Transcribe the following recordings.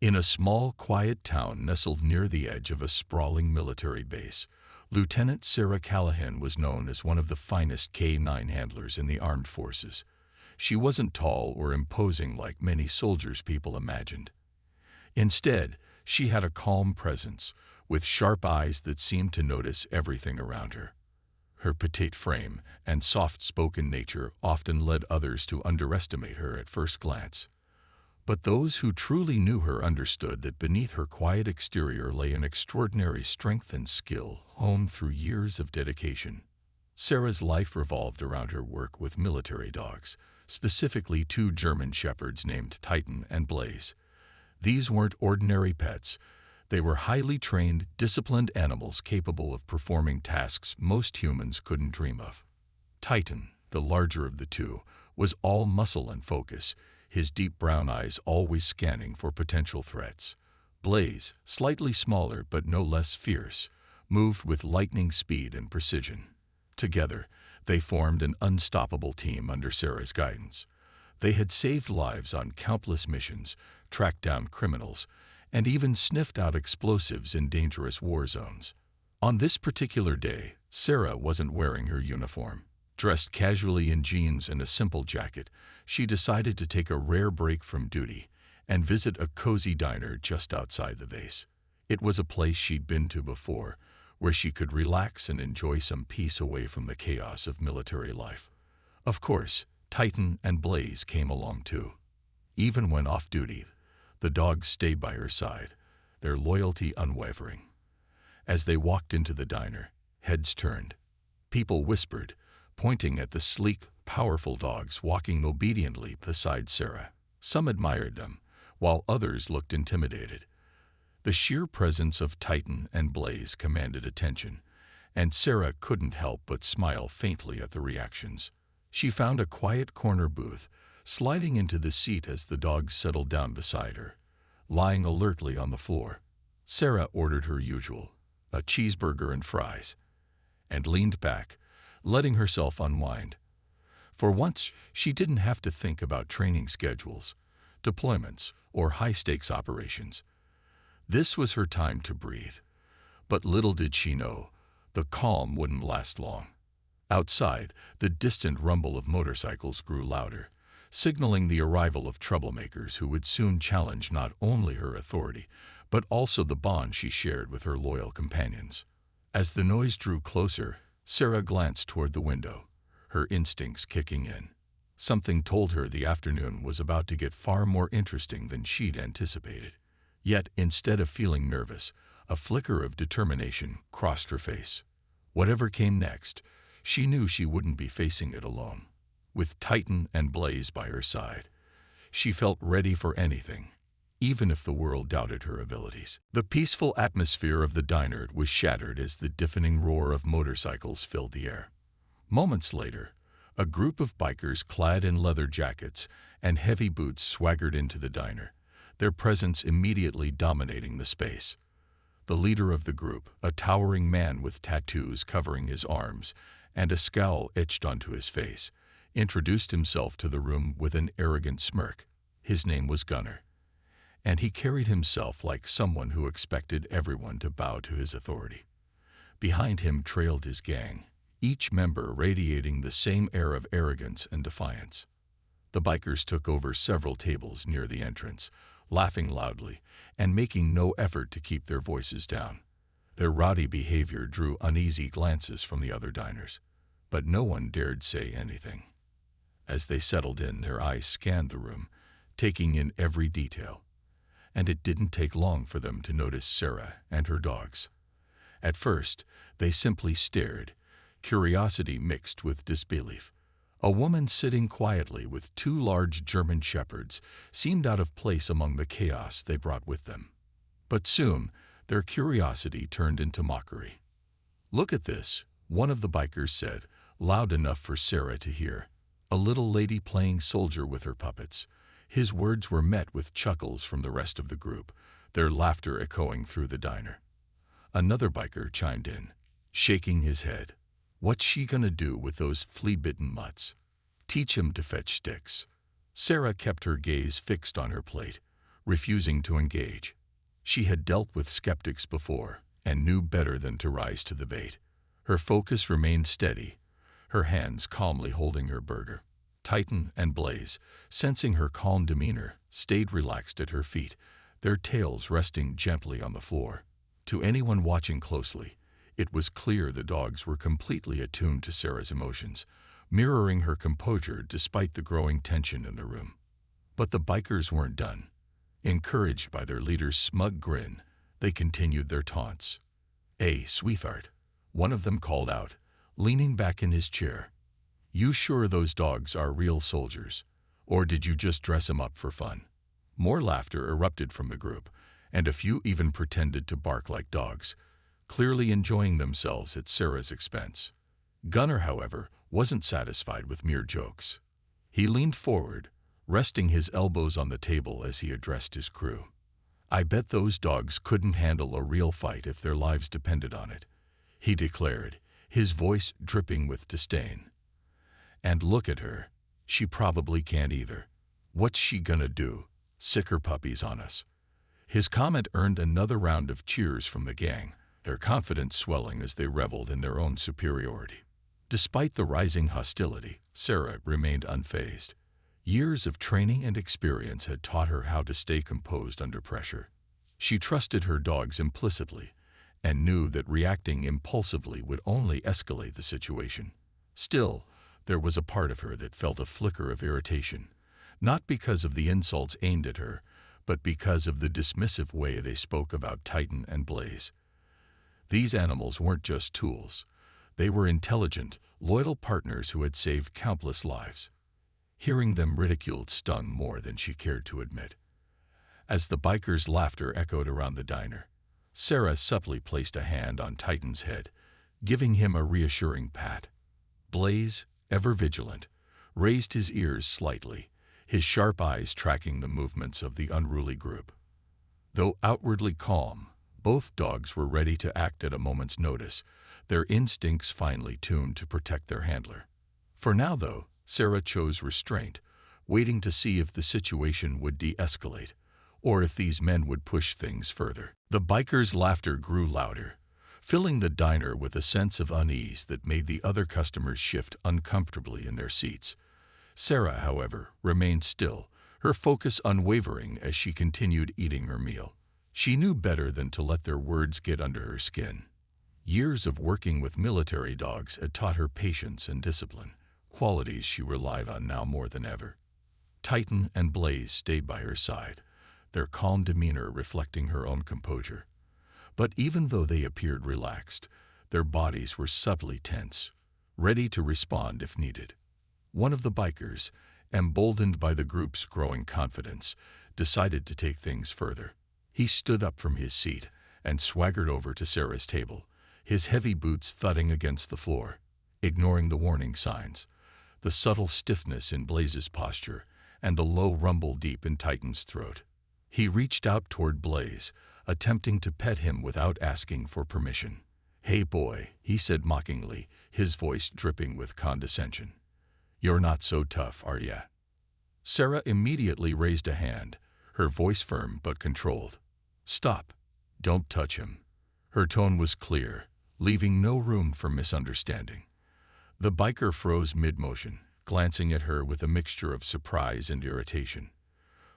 In a small, quiet town nestled near the edge of a sprawling military base, Lieutenant Sarah Callahan was known as one of the finest K-9 handlers in the armed forces. She wasn't tall or imposing like many soldiers people imagined. Instead, she had a calm presence, with sharp eyes that seemed to notice everything around her. Her petite frame and soft-spoken nature often led others to underestimate her at first glance. But those who truly knew her understood that beneath her quiet exterior lay an extraordinary strength and skill honed through years of dedication. Sarah's life revolved around her work with military dogs, specifically two German shepherds named Titan and Blaze. These weren't ordinary pets. They were highly trained, disciplined animals capable of performing tasks most humans couldn't dream of. Titan, the larger of the two, was all muscle and focus, his deep brown eyes always scanning for potential threats. Blaze, slightly smaller but no less fierce, moved with lightning speed and precision. Together, they formed an unstoppable team under Sarah's guidance. They had saved lives on countless missions, tracked down criminals, and even sniffed out explosives in dangerous war zones. On this particular day, Sarah wasn't wearing her uniform. Dressed casually in jeans and a simple jacket, she decided to take a rare break from duty and visit a cozy diner just outside the base. It was a place she'd been to before, where she could relax and enjoy some peace away from the chaos of military life. Of course, Titan and Blaze came along too. Even when off duty, the dogs stayed by her side, their loyalty unwavering. As they walked into the diner, heads turned. People whispered, pointing at the sleek, powerful dogs walking obediently beside Sarah. Some admired them, while others looked intimidated. The sheer presence of Titan and Blaze commanded attention, and Sarah couldn't help but smile faintly at the reactions. She found a quiet corner booth, sliding into the seat as the dogs settled down beside her, lying alertly on the floor. Sarah ordered her usual, a cheeseburger and fries, and leaned back, letting herself unwind. For once, she didn't have to think about training schedules, deployments, or high-stakes operations. This was her time to breathe. But little did she know, the calm wouldn't last long. Outside, the distant rumble of motorcycles grew louder, signaling the arrival of troublemakers who would soon challenge not only her authority, but also the bond she shared with her loyal companions. As the noise drew closer, Sarah glanced toward the window, her instincts kicking in. Something told her the afternoon was about to get far more interesting than she'd anticipated. Yet, instead of feeling nervous, a flicker of determination crossed her face. Whatever came next, she knew she wouldn't be facing it alone. With Titan and Blaze by her side, she felt ready for anything, even if the world doubted her abilities. The peaceful atmosphere of the diner was shattered as the deafening roar of motorcycles filled the air. Moments later, a group of bikers clad in leather jackets and heavy boots swaggered into the diner, their presence immediately dominating the space. The leader of the group, a towering man with tattoos covering his arms and a scowl etched onto his face, introduced himself to the room with an arrogant smirk. His name was Gunnar, and he carried himself like someone who expected everyone to bow to his authority. Behind him trailed his gang, each member radiating the same air of arrogance and defiance. The bikers took over several tables near the entrance, laughing loudly and making no effort to keep their voices down. Their rowdy behavior drew uneasy glances from the other diners, but no one dared say anything. As they settled in, their eyes scanned the room, taking in every detail, and it didn't take long for them to notice Sarah and her dogs. At first, they simply stared, curiosity mixed with disbelief. A woman sitting quietly with two large German shepherds seemed out of place among the chaos they brought with them. But soon, their curiosity turned into mockery. "Look at this," one of the bikers said, loud enough for Sarah to hear. A little lady playing soldier with her puppets. His words were met with chuckles from the rest of the group, their laughter echoing through the diner. Another biker chimed in, shaking his head. "What's she gonna do with those flea-bitten mutts? Teach him to fetch sticks." Sarah kept her gaze fixed on her plate, refusing to engage. She had dealt with skeptics before and knew better than to rise to the bait. Her focus remained steady, her hands calmly holding her burger. Titan and Blaze, sensing her calm demeanor, stayed relaxed at her feet, their tails resting gently on the floor. To anyone watching closely, it was clear the dogs were completely attuned to Sarah's emotions, mirroring her composure despite the growing tension in the room. But the bikers weren't done. Encouraged by their leader's smug grin, they continued their taunts. "Hey, sweetheart," one of them called out, leaning back in his chair. "You sure those dogs are real soldiers? Or did you just dress them up for fun?" More laughter erupted from the group, and a few even pretended to bark like dogs, clearly enjoying themselves at Sarah's expense. Gunnar, however, wasn't satisfied with mere jokes. He leaned forward, resting his elbows on the table as he addressed his crew. "I bet those dogs couldn't handle a real fight if their lives depended on it," he declared, his voice dripping with disdain. "And look at her. She probably can't either. What's she gonna do? Sick her puppies on us?" His comment earned another round of cheers from the gang, their confidence swelling as they reveled in their own superiority. Despite the rising hostility, Sarah remained unfazed. Years of training and experience had taught her how to stay composed under pressure. She trusted her dogs implicitly and knew that reacting impulsively would only escalate the situation. Still, there was a part of her that felt a flicker of irritation, not because of the insults aimed at her, but because of the dismissive way they spoke about Titan and Blaze. These animals weren't just tools. They were intelligent, loyal partners who had saved countless lives. Hearing them ridiculed stung more than she cared to admit. As the bikers' laughter echoed around the diner, Sarah subtly placed a hand on Titan's head, giving him a reassuring pat. Blaze, ever vigilant, raised his ears slightly, his sharp eyes tracking the movements of the unruly group. Though outwardly calm, both dogs were ready to act at a moment's notice, their instincts finely tuned to protect their handler. For now, though, Sarah chose restraint, waiting to see if the situation would de-escalate, or if these men would push things further. The bikers' laughter grew louder, filling the diner with a sense of unease that made the other customers shift uncomfortably in their seats. Sarah, however, remained still, her focus unwavering as she continued eating her meal. She knew better than to let their words get under her skin. Years of working with military dogs had taught her patience and discipline, qualities she relied on now more than ever. Titan and Blaze stayed by her side, their calm demeanor reflecting her own composure. But even though they appeared relaxed, their bodies were subtly tense, ready to respond if needed. One of the bikers, emboldened by the group's growing confidence, decided to take things further. He stood up from his seat and swaggered over to Sarah's table, his heavy boots thudding against the floor. Ignoring the warning signs, the subtle stiffness in Blaze's posture, and the low rumble deep in Titan's throat. He reached out toward Blaze, attempting to pet him without asking for permission. "Hey boy," he said mockingly, his voice dripping with condescension. "You're not so tough, are ya?" Sarah immediately raised a hand, her voice firm but controlled. "Stop. Don't touch him." Her tone was clear, leaving no room for misunderstanding. The biker froze mid-motion, glancing at her with a mixture of surprise and irritation.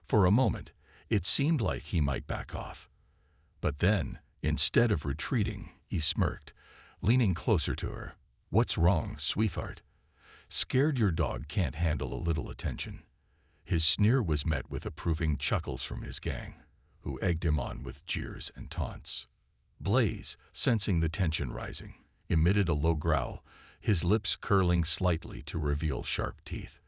For a moment, it seemed like he might back off. But then, instead of retreating, he smirked, leaning closer to her. "What's wrong, sweetheart? Scared your dog can't handle a little attention?" His sneer was met with approving chuckles from his gang, who egged him on with jeers and taunts. Blaze, sensing the tension rising, emitted a low growl, his lips curling slightly to reveal sharp teeth.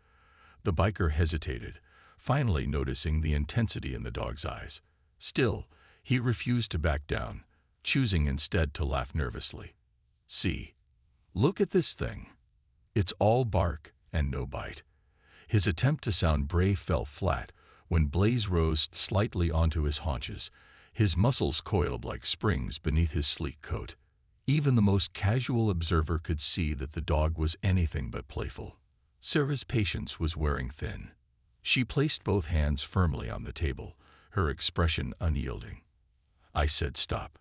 The biker hesitated, finally noticing the intensity in the dog's eyes. Still, he refused to back down, choosing instead to laugh nervously. "See, look at this thing. It's all bark and no bite." His attempt to sound brave fell flat when Blaze rose slightly onto his haunches, his muscles coiled like springs beneath his sleek coat. Even the most casual observer could see that the dog was anything but playful. Sarah's patience was wearing thin. She placed both hands firmly on the table, her expression unyielding. I said stop.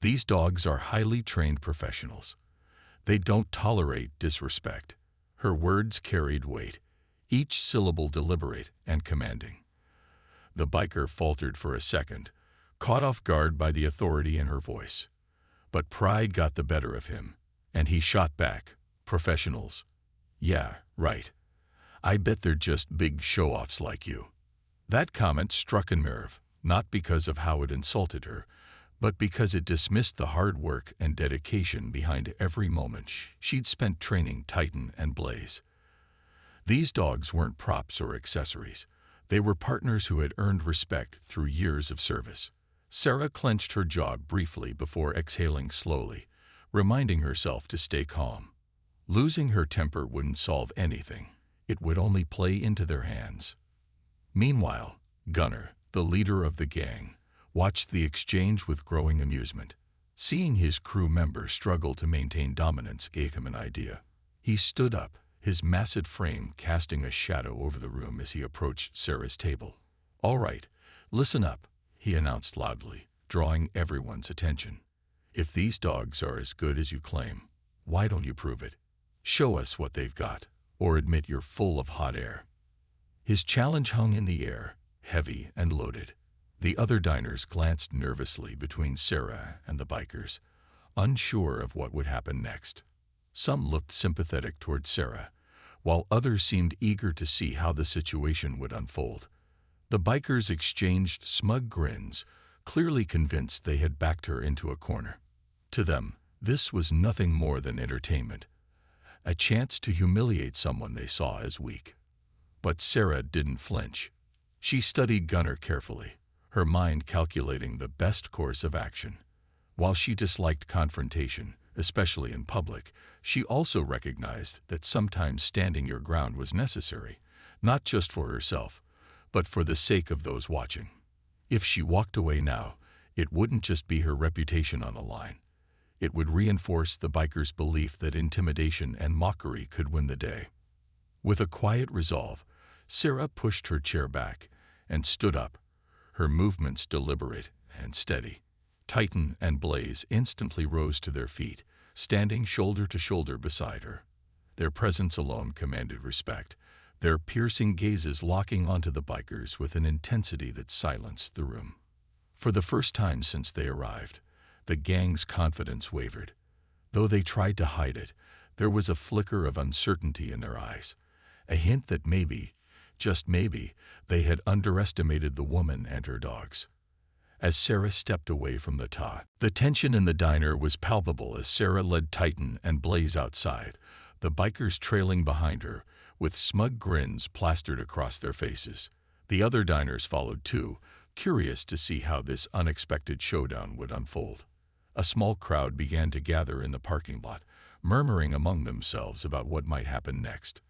These dogs are highly trained professionals. They don't tolerate disrespect. Her words carried weight, each syllable deliberate and commanding. The biker faltered for a second, caught off guard by the authority in her voice. But pride got the better of him, and he shot back. Professionals? Yeah, right. I bet they're just big show-offs like you. That comment struck a nerve, not because of how it insulted her, but because it dismissed the hard work and dedication behind every moment she'd spent training Titan and Blaze. These dogs weren't props or accessories. They were partners who had earned respect through years of service. Sarah clenched her jaw briefly before exhaling slowly, reminding herself to stay calm. Losing her temper wouldn't solve anything. It would only play into their hands. Meanwhile, Gunnar, the leader of the gang, watched the exchange with growing amusement. Seeing his crew members struggle to maintain dominance gave him an idea. He stood up, his massive frame casting a shadow over the room as he approached Sarah's table. "All right, listen up," he announced loudly, drawing everyone's attention. "If these dogs are as good as you claim, why don't you prove it? Show us what they've got, or admit you're full of hot air." His challenge hung in the air, heavy and loaded. The other diners glanced nervously between Sarah and the bikers, unsure of what would happen next. Some looked sympathetic toward Sarah, while others seemed eager to see how the situation would unfold. The bikers exchanged smug grins, clearly convinced they had backed her into a corner. To them, this was nothing more than entertainment, a chance to humiliate someone they saw as weak. But Sarah didn't flinch. She studied Gunnar carefully, her mind calculating the best course of action. While she disliked confrontation, especially in public, she also recognized that sometimes standing your ground was necessary, not just for herself, but for the sake of those watching. If she walked away now, it wouldn't just be her reputation on the line. It would reinforce the bikers' belief that intimidation and mockery could win the day. With a quiet resolve, Sarah pushed her chair back and stood up, her movements deliberate and steady. Titan and Blaze instantly rose to their feet, standing shoulder to shoulder beside her. Their presence alone commanded respect, their piercing gazes locking onto the bikers with an intensity that silenced the room. For the first time since they arrived, the gang's confidence wavered. Though they tried to hide it, there was a flicker of uncertainty in their eyes, a hint that maybe, just maybe, they had underestimated the woman and her dogs. As Sarah stepped away from the tension in the diner was palpable as Sarah led Titan and Blaze outside, the bikers trailing behind her, with smug grins plastered across their faces. The other diners followed too, curious to see how this unexpected showdown would unfold. A small crowd began to gather in the parking lot, murmuring among themselves about what might happen next.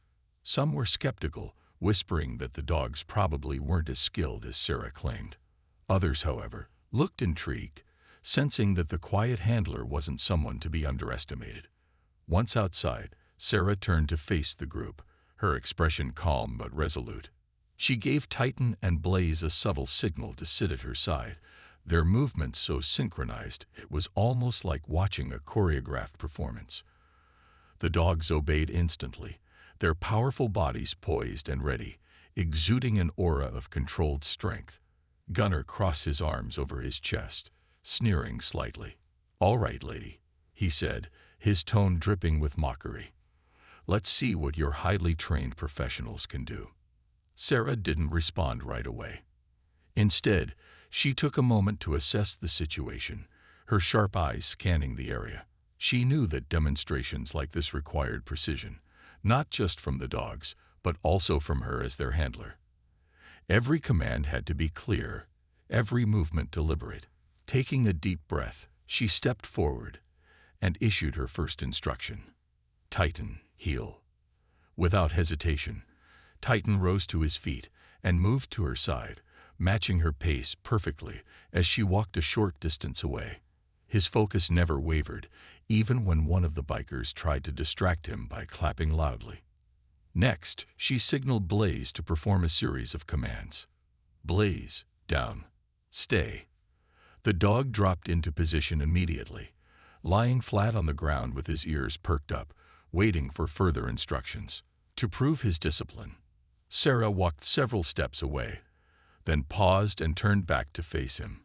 Some were skeptical, whispering that the dogs probably weren't as skilled as Sarah claimed. Others, however, looked intrigued, sensing that the quiet handler wasn't someone to be underestimated. Once outside, Sarah turned to face the group, her expression calm but resolute. She gave Titan and Blaze a subtle signal to sit at her side, their movements so synchronized it was almost like watching a choreographed performance. The dogs obeyed instantly, their powerful bodies poised and ready, exuding an aura of controlled strength. Gunnar crossed his arms over his chest, sneering slightly. "All right, lady," he said, his tone dripping with mockery. "Let's see what your highly trained professionals can do." Sarah didn't respond right away. Instead, she took a moment to assess the situation, her sharp eyes scanning the area. She knew that demonstrations like this required precision, not just from the dogs, but also from her as their handler. Every command had to be clear, every movement deliberate. Taking a deep breath, she stepped forward and issued her first instruction. "Titan, heel." Without hesitation, Titan rose to his feet and moved to her side, matching her pace perfectly as she walked a short distance away. His focus never wavered, even when one of the bikers tried to distract him by clapping loudly. Next, she signaled Blaze to perform a series of commands. Blaze, Down. Stay. The dog dropped into position immediately, lying flat on the ground with his ears perked up, waiting for further instructions. To prove his discipline, Sarah walked several steps away, then paused and turned back to face him.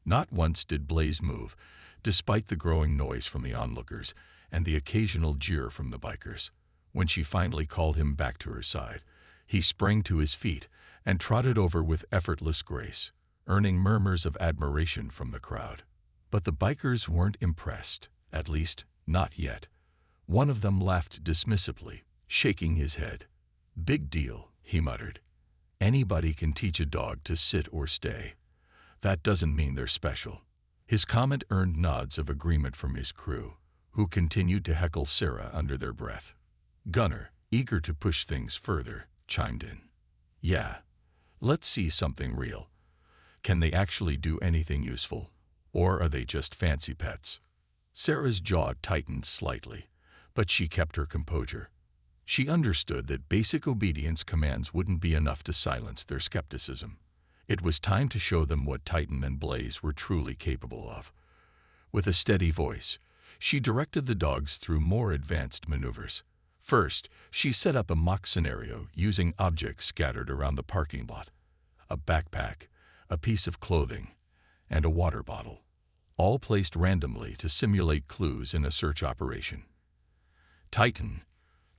Not once did Blaze move, despite the growing noise from the onlookers and the occasional jeer from the bikers. When she finally called him back to her side, he sprang to his feet and trotted over with effortless grace, earning murmurs of admiration from the crowd. But the bikers weren't impressed, at least not yet. One of them laughed dismissively, shaking his head. "Big deal," he muttered. "Anybody can teach a dog to sit or stay. That doesn't mean they're special." His comment earned nods of agreement from his crew, who continued to heckle Sarah under their breath. Gunnar, eager to push things further, chimed in. "Yeah, let's see something real. Can they actually do anything useful, or are they just fancy pets?" Sarah's jaw tightened slightly, but she kept her composure. She understood that basic obedience commands wouldn't be enough to silence their skepticism. It was time to show them what Titan and Blaze were truly capable of. With a steady voice, she directed the dogs through more advanced maneuvers. First, she set up a mock scenario using objects scattered around the parking lot. A backpack, a piece of clothing, and a water bottle, all placed randomly to simulate clues in a search operation. "Titan,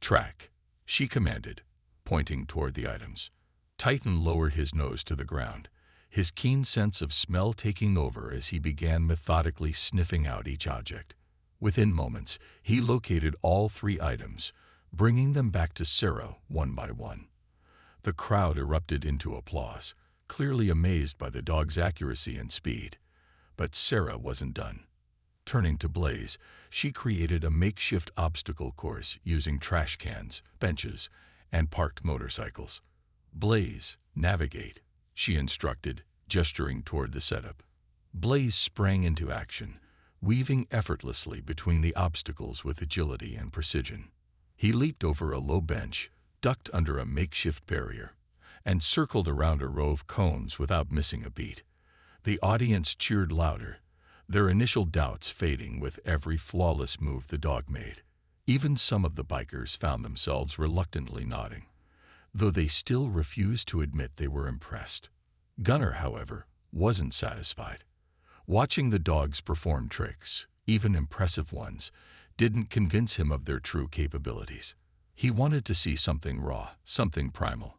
track," she commanded, pointing toward the items. Titan lowered his nose to the ground, his keen sense of smell taking over as he began methodically sniffing out each object. Within moments, he located all 3 items, bringing them back to Sarah one by one. The crowd erupted into applause, clearly amazed by the dog's accuracy and speed. But Sarah wasn't done. Turning to Blaze, she created a makeshift obstacle course using trash cans, benches, and parked motorcycles. "Blaze, navigate," she instructed, gesturing toward the setup. Blaze sprang into action, weaving effortlessly between the obstacles with agility and precision. He leaped over a low bench, ducked under a makeshift barrier, and circled around a row of cones without missing a beat. The audience cheered louder, their initial doubts fading with every flawless move the dog made. Even some of the bikers found themselves reluctantly nodding, though they still refused to admit they were impressed. Gunnar, however, wasn't satisfied. Watching the dogs perform tricks, even impressive ones, didn't convince him of their true capabilities. He wanted to see something raw, something primal.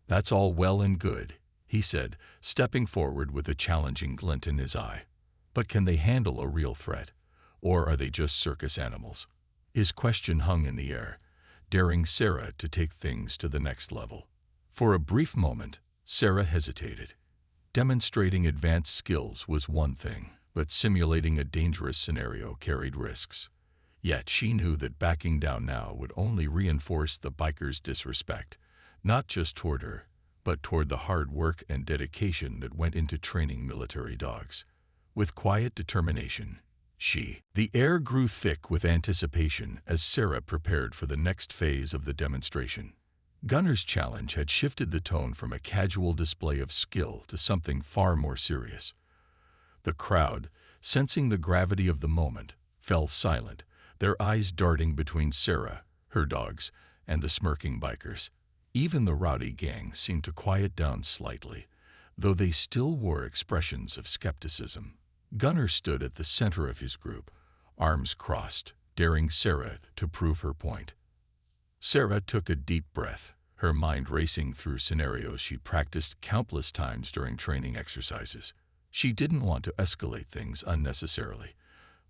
"That's all well and good," he said, stepping forward with a challenging glint in his eye. "But can they handle a real threat, or are they just circus animals?" His question hung in the air, daring Sarah to take things to the next level. For a brief moment, Sarah hesitated. Demonstrating advanced skills was one thing, but simulating a dangerous scenario carried risks. Yet she knew that backing down now would only reinforce the bikers' disrespect, not just toward her, but toward the hard work and dedication that went into training military dogs. With quiet determination, the air grew thick with anticipation as Sarah prepared for the next phase of the demonstration. Gunnar's challenge had shifted the tone from a casual display of skill to something far more serious. The crowd, sensing the gravity of the moment, fell silent, their eyes darting between Sarah, her dogs, and the smirking bikers. Even the rowdy gang seemed to quiet down slightly, though they still wore expressions of skepticism. Gunnar stood at the center of his group, arms crossed, daring Sarah to prove her point. Sarah took a deep breath, her mind racing through scenarios she'd practiced countless times during training exercises. She didn't want to escalate things unnecessarily,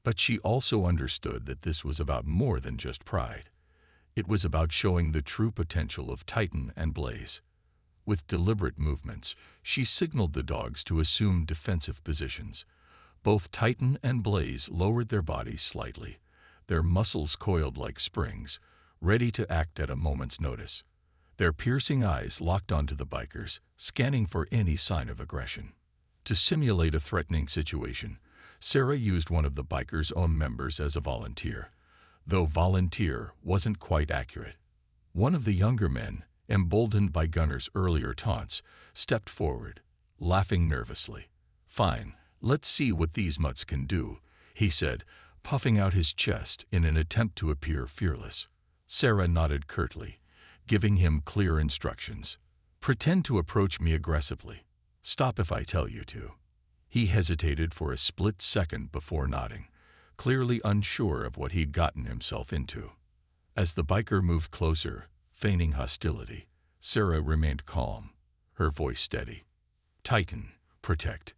but she also understood that this was about more than just pride. It was about showing the true potential of Titan and Blaze. With deliberate movements, she signaled the dogs to assume defensive positions. Both Titan and Blaze lowered their bodies slightly, their muscles coiled like springs, ready to act at a moment's notice. Their piercing eyes locked onto the bikers, scanning for any sign of aggression. To simulate a threatening situation, Sarah used one of the bikers' own members as a volunteer, though volunteer wasn't quite accurate. One of the younger men, emboldened by Gunnar's earlier taunts, stepped forward, laughing nervously. "Fine, let's see what these mutts can do," he said, puffing out his chest in an attempt to appear fearless. Sarah nodded curtly, giving him clear instructions. "Pretend to approach me aggressively. Stop if I tell you to." He hesitated for a split second before nodding, clearly unsure of what he'd gotten himself into. As the biker moved closer, feigning hostility, Sarah remained calm, her voice steady. "Titan, protect."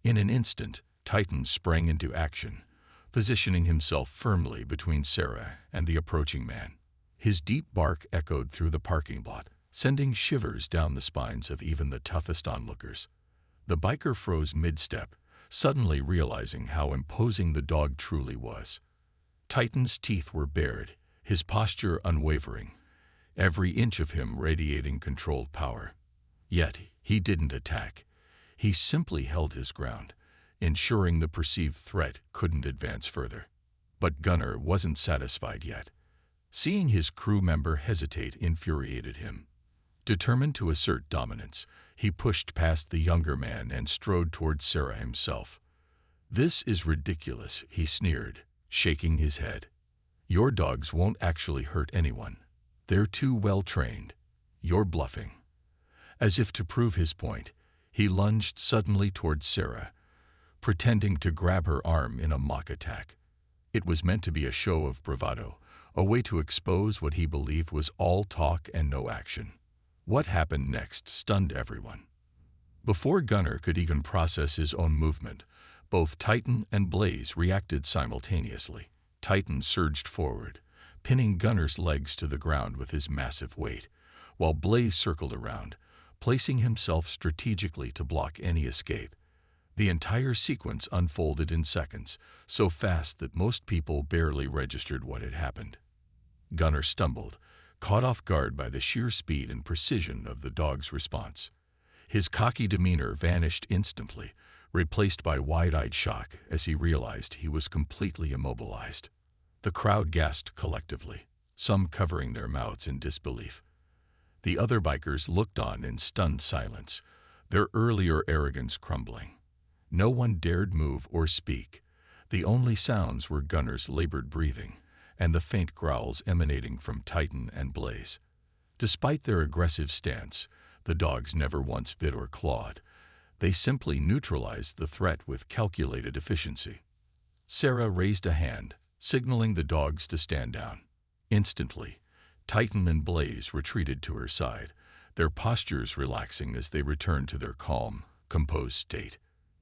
In an instant, Titan sprang into action, positioning himself firmly between Sarah and the approaching man. His deep bark echoed through the parking lot, sending shivers down the spines of even the toughest onlookers. The biker froze mid-step, suddenly realizing how imposing the dog truly was. Titan's teeth were bared, his posture unwavering, every inch of him radiating controlled power. Yet he didn't attack. He simply held his ground, ensuring the perceived threat couldn't advance further. But Gunnar wasn't satisfied yet. Seeing his crew member hesitate infuriated him. Determined to assert dominance, he pushed past the younger man and strode towards Sarah himself. "This is ridiculous," he sneered, shaking his head. "Your dogs won't actually hurt anyone. They're too well trained. You're bluffing." As if to prove his point, he lunged suddenly towards Sarah, pretending to grab her arm in a mock attack. It was meant to be a show of bravado, a way to expose what he believed was all talk and no action. What happened next stunned everyone. Before Gunnar could even process his own movement, both Titan and Blaze reacted simultaneously. Titan surged forward, pinning Gunnar's legs to the ground with his massive weight, while Blaze circled around, placing himself strategically to block any escape. The entire sequence unfolded in seconds, so fast that most people barely registered what had happened. Gunnar stumbled, caught off guard by the sheer speed and precision of the dog's response. His cocky demeanor vanished instantly, replaced by wide-eyed shock as he realized he was completely immobilized. The crowd gasped collectively, some covering their mouths in disbelief. The other bikers looked on in stunned silence, their earlier arrogance crumbling. No one dared move or speak. The only sounds were Gunnar's labored breathing and the faint growls emanating from Titan and Blaze. Despite their aggressive stance, the dogs never once bit or clawed. They simply neutralized the threat with calculated efficiency. Sarah raised a hand, signaling the dogs to stand down. Instantly, Titan and Blaze retreated to her side, their postures relaxing as they returned to their calm, composed state.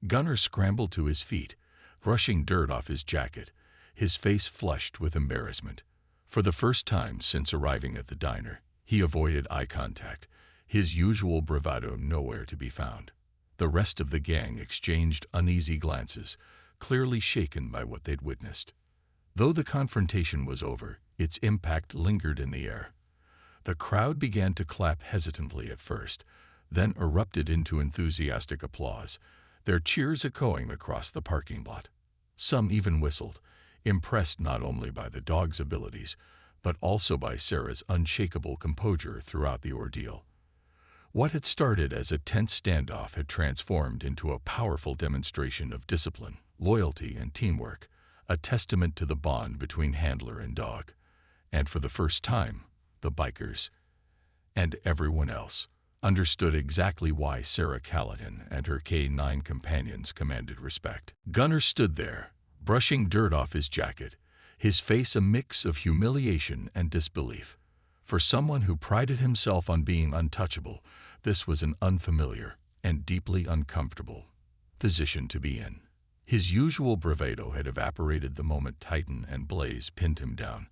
Gunnar scrambled to his feet, brushing dirt off his jacket, his face flushed with embarrassment. For the first time since arriving at the diner, he avoided eye contact, his usual bravado nowhere to be found. The rest of the gang exchanged uneasy glances, clearly shaken by what they'd witnessed. Though the confrontation was over, its impact lingered in the air. The crowd began to clap hesitantly at first, then erupted into enthusiastic applause, their cheers echoing across the parking lot. Some even whistled, impressed not only by the dog's abilities, but also by Sarah's unshakable composure throughout the ordeal. What had started as a tense standoff had transformed into a powerful demonstration of discipline, loyalty, and teamwork, a testament to the bond between handler and dog. And for the first time, the bikers, and everyone else, understood exactly why Sarah Callahan and her K9 companions commanded respect. Gunnar stood there, brushing dirt off his jacket, his face a mix of humiliation and disbelief. For someone who prided himself on being untouchable, this was an unfamiliar and deeply uncomfortable position to be in. His usual bravado had evaporated the moment Titan and Blaze pinned him down,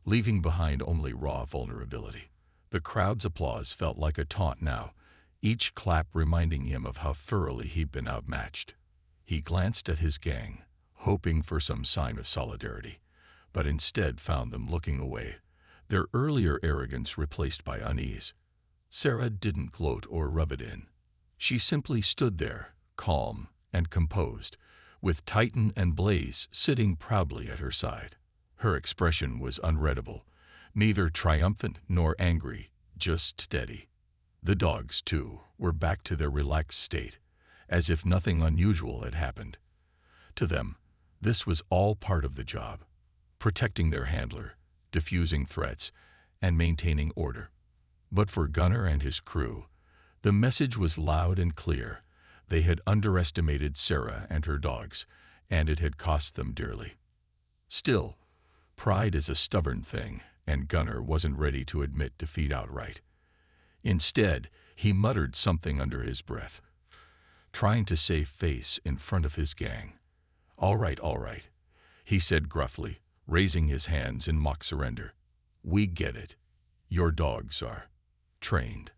leaving behind only raw vulnerability. The crowd's applause felt like a taunt now, each clap reminding him of how thoroughly he'd been outmatched. He glanced at his gang, hoping for some sign of solidarity, but instead found them looking away, their earlier arrogance replaced by unease. Sarah didn't gloat or rub it in. She simply stood there, calm and composed, with Titan and Blaze sitting proudly at her side. Her expression was unreadable, neither triumphant nor angry, just steady. The dogs, too, were back to their relaxed state, as if nothing unusual had happened. To them, this was all part of the job, protecting their handler, diffusing threats, and maintaining order. But for Gunnar and his crew, the message was loud and clear. They had underestimated Sarah and her dogs, and it had cost them dearly. Still, pride is a stubborn thing, and Gunnar wasn't ready to admit defeat outright. Instead, he muttered something under his breath, trying to save face in front of his gang. All right, he said gruffly, raising his hands in mock surrender. We get it. Your dogs are trained.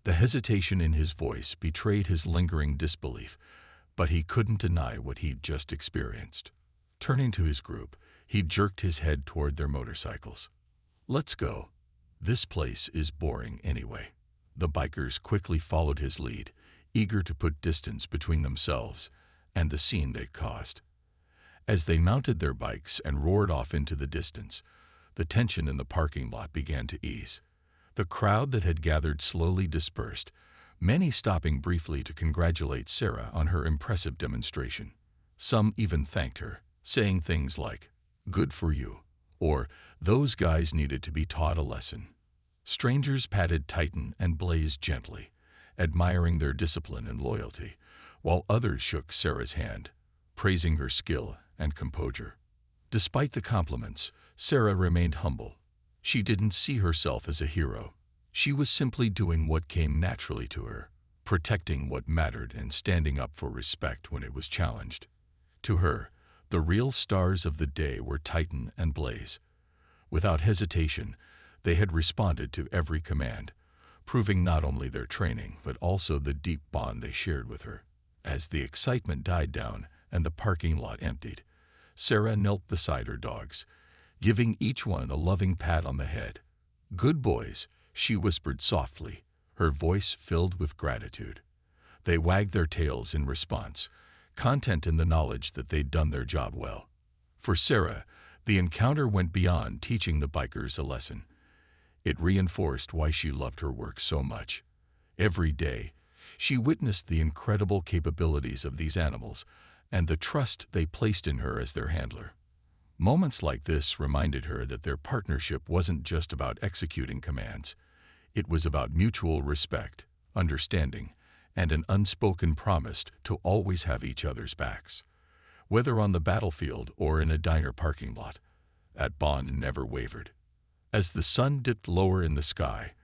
The hesitation in his voice betrayed his lingering disbelief, but he couldn't deny what he'd just experienced. Turning to his group, he jerked his head toward their motorcycles. Let's go. This place is boring anyway. The bikers quickly followed his lead, eager to put distance between themselves and the scene they'd caused. As they mounted their bikes and roared off into the distance, the tension in the parking lot began to ease. The crowd that had gathered slowly dispersed, many stopping briefly to congratulate Sarah on her impressive demonstration. Some even thanked her, saying things like, "Good for you," or "Those guys needed to be taught a lesson." Strangers patted Titan and Blaze gently, admiring their discipline and loyalty, while others shook Sarah's hand, praising her skill and composure. Despite the compliments, Sarah remained humble. She didn't see herself as a hero. She was simply doing what came naturally to her, protecting what mattered and standing up for respect when it was challenged. To her, the real stars of the day were Titan and Blaze. Without hesitation, they had responded to every command, proving not only their training but also the deep bond they shared with her. As the excitement died down and the parking lot emptied, Sarah knelt beside her dogs, giving each one a loving pat on the head. "Good boys," she whispered softly, her voice filled with gratitude. They wagged their tails in response, content in the knowledge that they'd done their job well. For Sarah, the encounter went beyond teaching the bikers a lesson. It reinforced why she loved her work so much. Every day, she witnessed the incredible capabilities of these animals and the trust they placed in her as their handler. Moments like this reminded her that their partnership wasn't just about executing commands. It was about mutual respect, understanding, and an unspoken promise to always have each other's backs. Whether on the battlefield or in a diner parking lot, that bond never wavered. As the sun dipped lower in the sky,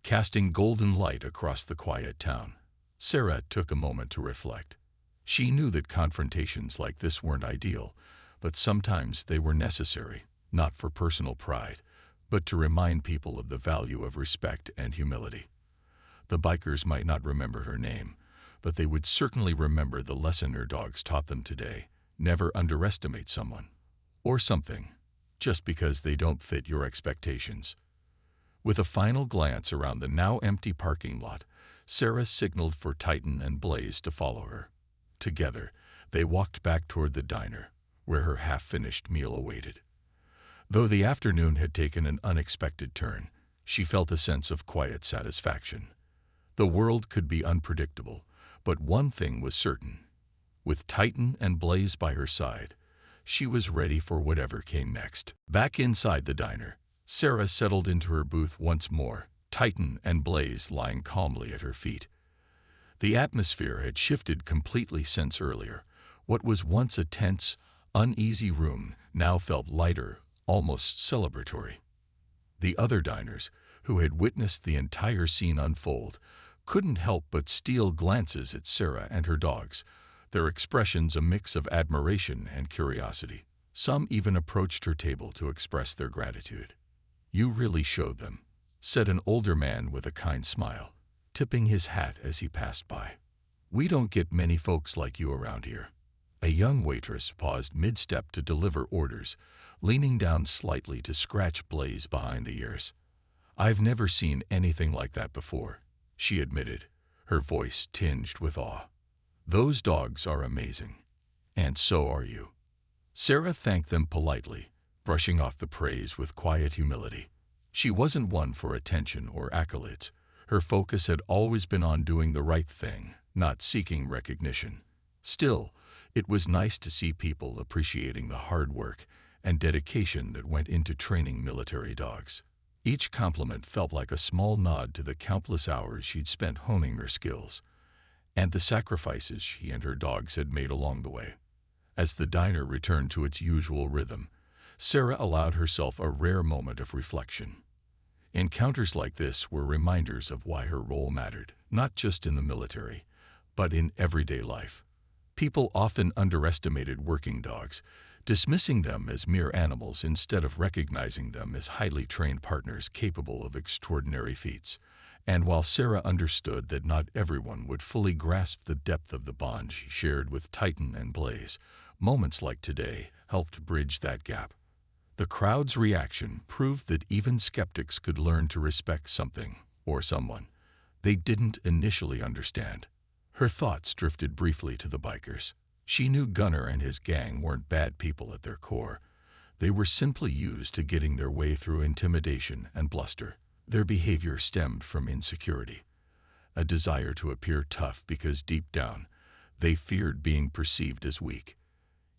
casting golden light across the quiet town, Sarah took a moment to reflect. She knew that confrontations like this weren't ideal, but sometimes they were necessary, not for personal pride, but to remind people of the value of respect and humility. The bikers might not remember her name, but they would certainly remember the lesson her dogs taught them today. Never underestimate someone, or something, just because they don't fit your expectations. With a final glance around the now empty parking lot, Sarah signaled for Titan and Blaze to follow her. Together, they walked back toward the diner, where her half-finished meal awaited. Though the afternoon had taken an unexpected turn, she felt a sense of quiet satisfaction. The world could be unpredictable, but one thing was certain. With Titan and Blaze by her side, she was ready for whatever came next. Back inside the diner, Sarah settled into her booth once more, Titan and Blaze lying calmly at her feet. The atmosphere had shifted completely since earlier. What was once a tense, uneasy room now felt lighter, almost celebratory. The other diners, who had witnessed the entire scene unfold, couldn't help but steal glances at Sarah and her dogs, their expressions a mix of admiration and curiosity. Some even approached her table to express their gratitude. "You really showed them," said an older man with a kind smile, tipping his hat as he passed by. "We don't get many folks like you around here." A young waitress paused mid-step to deliver orders, leaning down slightly to scratch Blaze behind the ears. "I've never seen anything like that before," she admitted, her voice tinged with awe. "Those dogs are amazing. And so are you." Sarah thanked them politely, brushing off the praise with quiet humility. She wasn't one for attention or accolades. Her focus had always been on doing the right thing, not seeking recognition. Still, it was nice to see people appreciating the hard work and dedication that went into training military dogs. Each compliment felt like a small nod to the countless hours she'd spent honing her skills, and the sacrifices she and her dogs had made along the way. As the diner returned to its usual rhythm, Sarah allowed herself a rare moment of reflection. Encounters like this were reminders of why her role mattered, not just in the military, but in everyday life. People often underestimated working dogs, dismissing them as mere animals instead of recognizing them as highly trained partners capable of extraordinary feats. And while Sarah understood that not everyone would fully grasp the depth of the bond she shared with Titan and Blaze, moments like today helped bridge that gap. The crowd's reaction proved that even skeptics could learn to respect something or someone they didn't initially understand. Her thoughts drifted briefly to the bikers. She knew Gunner and his gang weren't bad people at their core. They were simply used to getting their way through intimidation and bluster. Their behavior stemmed from insecurity, a desire to appear tough because deep down, they feared being perceived as weak.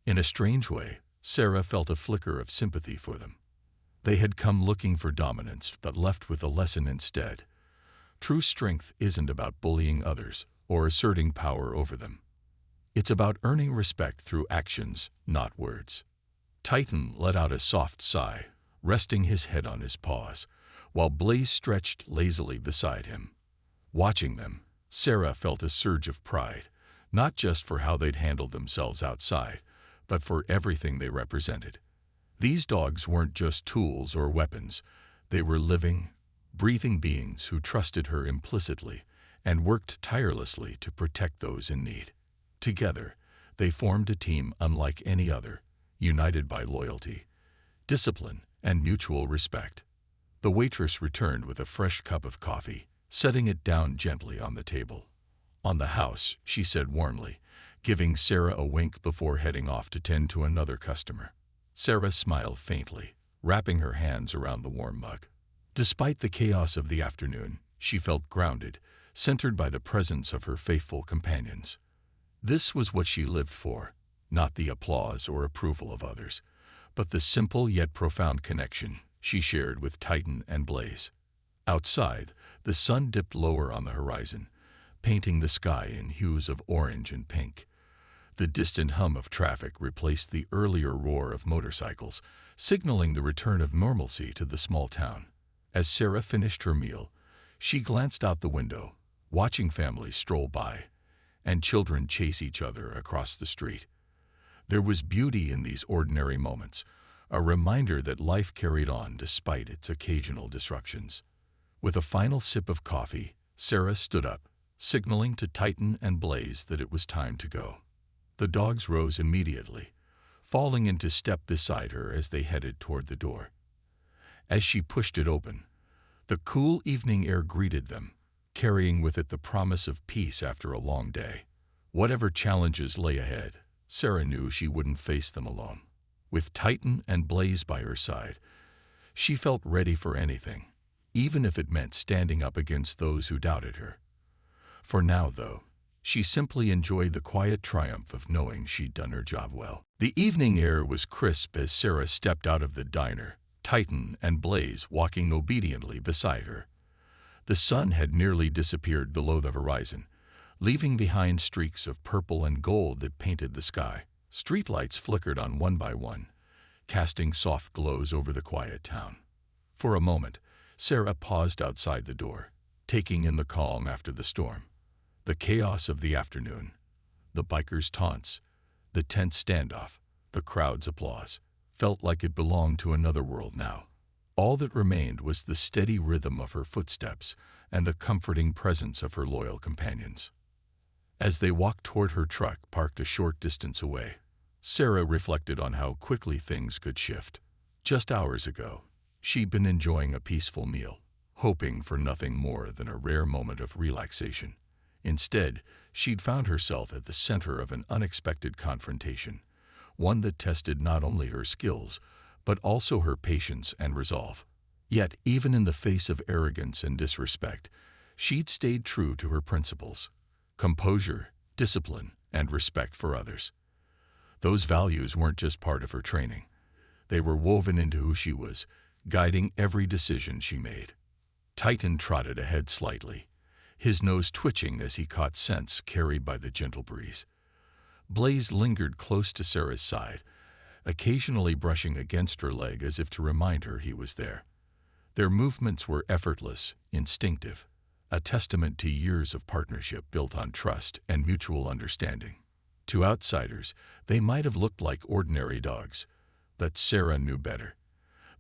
In a strange way, Sarah felt a flicker of sympathy for them. They had come looking for dominance, but left with a lesson instead. True strength isn't about bullying others or asserting power over them. It's about earning respect through actions, not words. Titan let out a soft sigh, resting his head on his paws, while Blaze stretched lazily beside him. Watching them, Sarah felt a surge of pride, not just for how they'd handled themselves outside, but for everything they represented. These dogs weren't just tools or weapons. They were living, breathing beings who trusted her implicitly and worked tirelessly to protect those in need. Together, they formed a team unlike any other, united by loyalty, discipline, and mutual respect. The waitress returned with a fresh cup of coffee, setting it down gently on the table. "On the house," she said warmly, giving Sarah a wink before heading off to tend to another customer. Sarah smiled faintly, wrapping her hands around the warm mug. Despite the chaos of the afternoon, she felt grounded, centered by the presence of her faithful companions. This was what she lived for, not the applause or approval of others, but the simple yet profound connection she shared with Titan and Blaze. Outside, the sun dipped lower on the horizon, painting the sky in hues of orange and pink. The distant hum of traffic replaced the earlier roar of motorcycles, signaling the return of normalcy to the small town. As Sarah finished her meal, she glanced out the window, watching families stroll by and children chase each other across the street. There was beauty in these ordinary moments, a reminder that life carried on despite its occasional disruptions. With a final sip of coffee, Sarah stood up, signaling to Titan and Blaze that it was time to go. The dogs rose immediately, falling into step beside her as they headed toward the door. As she pushed it open, the cool evening air greeted them, carrying with it the promise of peace after a long day. Whatever challenges lay ahead, Sarah knew she wouldn't face them alone. With Titan and Blaze by her side, she felt ready for anything, even if it meant standing up against those who doubted her. For now, though, she simply enjoyed the quiet triumph of knowing she'd done her job well. The evening air was crisp as Sarah stepped out of the diner, Titan and Blaze walking obediently beside her. The sun had nearly disappeared below the horizon, leaving behind streaks of purple and gold that painted the sky. Streetlights flickered on one by one, casting soft glows over the quiet town. For a moment, Sarah paused outside the door, taking in the calm after the storm. The chaos of the afternoon, the bikers' taunts, the tense standoff, the crowd's applause, felt like it belonged to another world now. All that remained was the steady rhythm of her footsteps and the comforting presence of her loyal companions. As they walked toward her truck parked a short distance away, Sarah reflected on how quickly things could shift. Just hours ago, she'd been enjoying a peaceful meal, hoping for nothing more than a rare moment of relaxation. Instead, she'd found herself at the center of an unexpected confrontation, one that tested not only her skills, but also her patience and resolve. Yet, even in the face of arrogance and disrespect, she'd stayed true to her principles. composure, discipline, and respect for others. Those values weren't just part of her training. They were woven into who she was, guiding every decision she made. Titan trotted ahead slightly, his nose twitching as he caught scents carried by the gentle breeze. Blaze lingered close to Sarah's side, occasionally brushing against her leg as if to remind her he was there. Their movements were effortless, instinctive, a testament to years of partnership built on trust and mutual understanding. To outsiders, they might have looked like ordinary dogs, but Sarah knew better.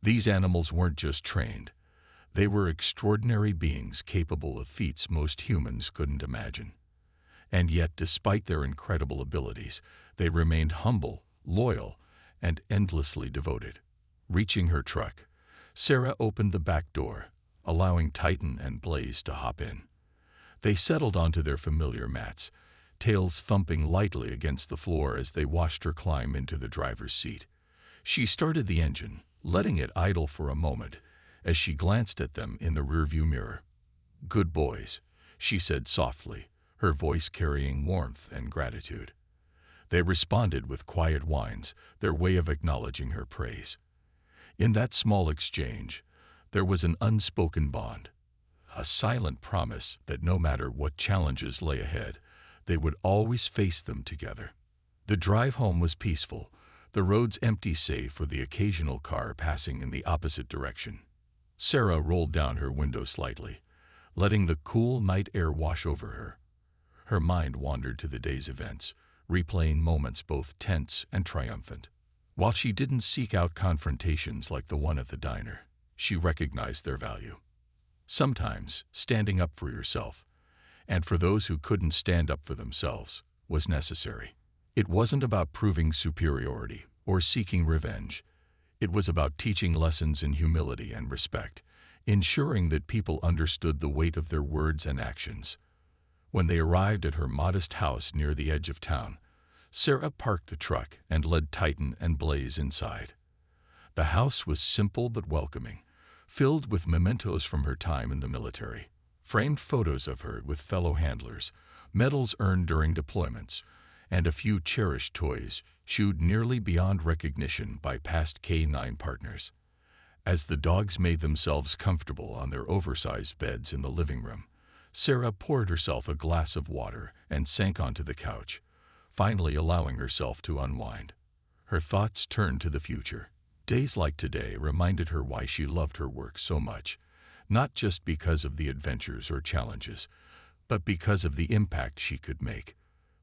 These animals weren't just trained. They were extraordinary beings capable of feats most humans couldn't imagine. And yet, despite their incredible abilities, they remained humble, loyal, and endlessly devoted. Reaching her truck, Sarah opened the back door, allowing Titan and Blaze to hop in. They settled onto their familiar mats, tails thumping lightly against the floor as they watched her climb into the driver's seat. She started the engine, letting it idle for a moment, as she glanced at them in the rearview mirror. "Good boys," she said softly, her voice carrying warmth and gratitude. They responded with quiet whines, their way of acknowledging her praise. In that small exchange, there was an unspoken bond, a silent promise that no matter what challenges lay ahead, they would always face them together. The drive home was peaceful, the roads empty save for the occasional car passing in the opposite direction. Sarah rolled down her window slightly, letting the cool night air wash over her. Her mind wandered to the day's events, replaying moments both tense and triumphant. While she didn't seek out confrontations like the one at the diner, she recognized their value. Sometimes, standing up for yourself, and for those who couldn't stand up for themselves, was necessary. It wasn't about proving superiority or seeking revenge. It was about teaching lessons in humility and respect, ensuring that people understood the weight of their words and actions. When they arrived at her modest house near the edge of town, Sarah parked the truck and led Titan and Blaze inside. The house was simple but welcoming, filled with mementos from her time in the military, framed photos of her with fellow handlers, medals earned during deployments, and a few cherished toys shooed nearly beyond recognition by past K-9 partners. As the dogs made themselves comfortable on their oversized beds in the living room, Sarah poured herself a glass of water and sank onto the couch, finally allowing herself to unwind. Her thoughts turned to the future. Days like today reminded her why she loved her work so much, not just because of the adventures or challenges, but because of the impact she could make.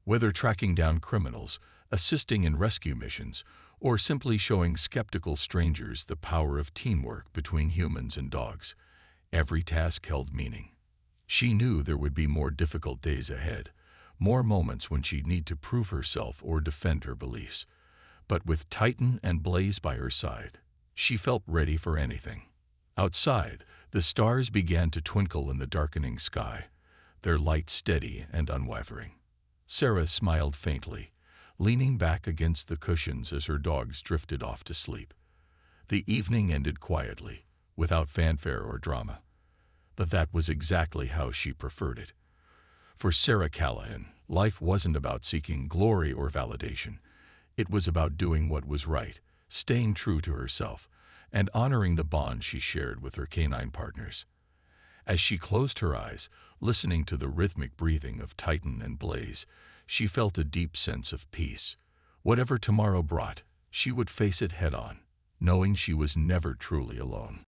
Whether tracking down criminals, assisting in rescue missions, or simply showing skeptical strangers the power of teamwork between humans and dogs, every task held meaning. She knew there would be more difficult days ahead, more moments when she'd need to prove herself or defend her beliefs. But with Titan and Blaze by her side, she felt ready for anything. Outside, the stars began to twinkle in the darkening sky, their light steady and unwavering. Sarah smiled faintly, leaning back against the cushions as her dogs drifted off to sleep. The evening ended quietly, without fanfare or drama. But that was exactly how she preferred it. For Sarah Callahan, life wasn't about seeking glory or validation. It was about doing what was right, staying true to herself, and honoring the bond she shared with her canine partners. As she closed her eyes, listening to the rhythmic breathing of Titan and Blaze, she felt a deep sense of peace. Whatever tomorrow brought, she would face it head-on, knowing she was never truly alone.